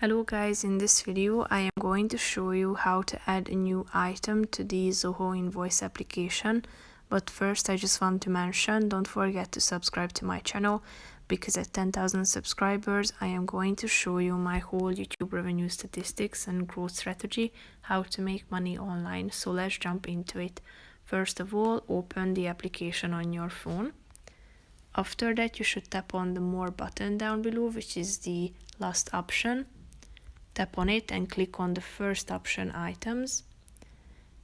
Hello guys, in this video I am going to show you how to add a new item to the Zoho Invoice application. But first I just want to mention, don't forget to subscribe to my channel, because at 10,000 subscribers I am going to show you my whole YouTube revenue statistics and growth strategy, how to make money online. So let's jump into it. First of all, open the application on your phone. After that you should tap on the More button down below, which is the last option. Tap on it and click on the first option, items.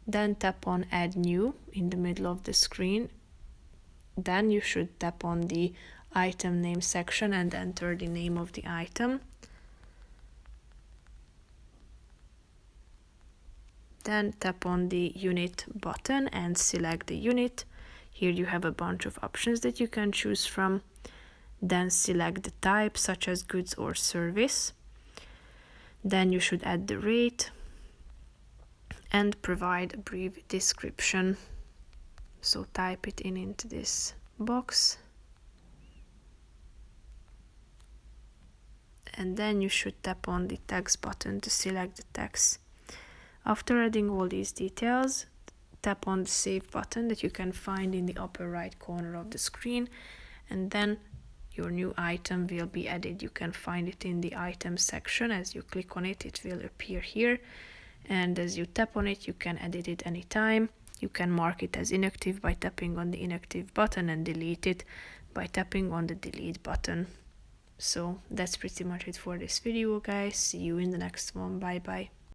Then tap on add new in the middle of the screen. Then you should tap on the item name section and enter the name of the item. Then tap on the unit button and select the unit. Here you have a bunch of options that you can choose from. Then select the type, such as goods or service. Then you should add the rate and provide a brief description. So type it into this box. And then you should tap on the text button to select the text. After adding all these details, tap on the save button that you can find in the upper right corner of the screen, and then your new item will be added. You can find it in the items section. As you click on it, it will appear here, and as you tap on it, you can edit it anytime. You can mark it as inactive by tapping on the inactive button and delete it by tapping on the delete button. So that's pretty much it for this video, guys. See you in the next one. Bye bye.